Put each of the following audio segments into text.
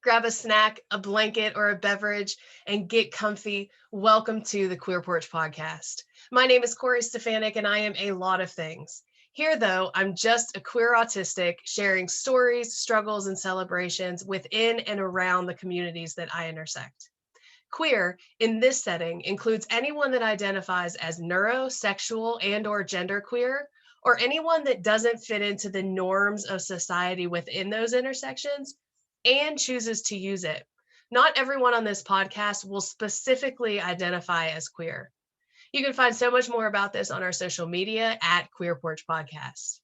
grab a snack, a blanket, or a beverage, and get comfy. Welcome to the Queer Porch Podcast. My name is Corey Stefanick, and I am a lot of things. Here, though, I'm just a queer autistic sharing stories, struggles, and celebrations within and around the communities that I intersect. Queer, in this setting, includes anyone that identifies as neuro, sexual, and/or genderqueer, or anyone that doesn't fit into the norms of society within those intersections and chooses to use it. Not everyone on this podcast will specifically identify as queer. You can find so much more about this on our social media at Queer Porch Podcast.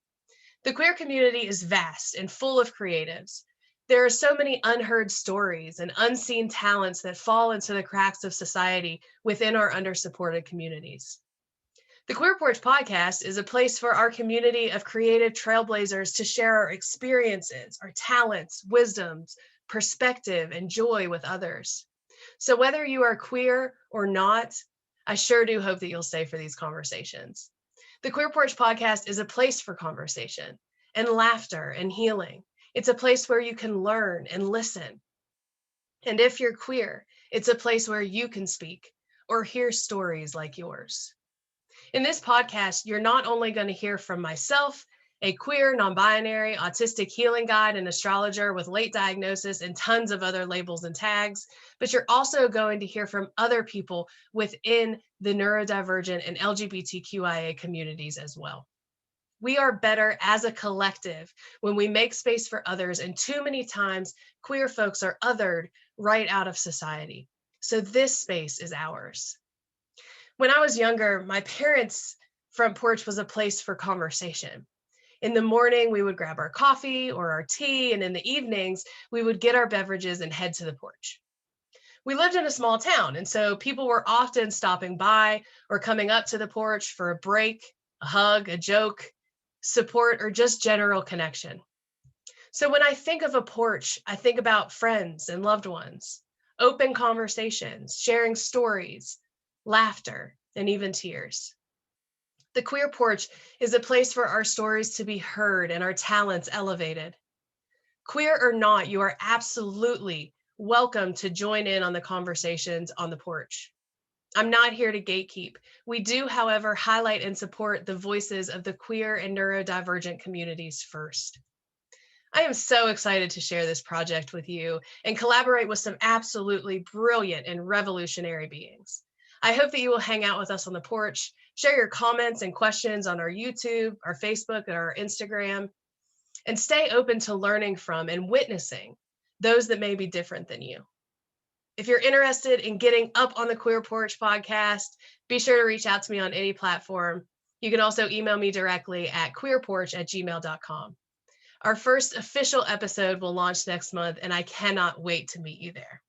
The queer community is vast and full of creatives. There are so many unheard stories and unseen talents that fall into the cracks of society within our undersupported communities. The Queer Porch Podcast is a place for our community of creative trailblazers to share our experiences, our talents, wisdoms, perspective, and joy with others. So whether you are queer or not, I sure do hope that you'll stay for these conversations. The Queer Porch Podcast is a place for conversation and laughter and healing. It's a place where you can learn and listen. And if you're queer, it's a place where you can speak or hear stories like yours. In this podcast, you're not only going to hear from myself, a queer, non-binary, autistic healing guide and astrologer with late diagnosis and tons of other labels and tags, but you're also going to hear from other people within the neurodivergent and LGBTQIA communities as well. We are better as a collective when we make space for others, and too many times queer folks are othered right out of society. So this space is ours. When I was younger, my parents' front porch was a place for conversation. In the morning, we would grab our coffee or our tea, and in the evenings, we would get our beverages and head to the porch. We lived in a small town, and so people were often stopping by or coming up to the porch for a break, a hug, a joke, support, or just general connection. So when I think of a porch, I think about friends and loved ones, open conversations, sharing stories, laughter, and even tears. The Queer Porch is a place for our stories to be heard and our talents elevated. Queer or not, you are absolutely welcome to join in on the conversations on the porch. I'm not here to gatekeep. We do, however, highlight and support the voices of the queer and neurodivergent communities first. I am so excited to share this project with you and collaborate with some absolutely brilliant and revolutionary beings. I hope that you will hang out with us on the porch, share your comments and questions on our YouTube, our Facebook, and our Instagram, and stay open to learning from and witnessing those that may be different than you. If you're interested in getting up on the Queer Porch Podcast, be sure to reach out to me on any platform. You can also email me directly at queerporch@gmail.com. Our first official episode will launch next month, and I cannot wait to meet you there.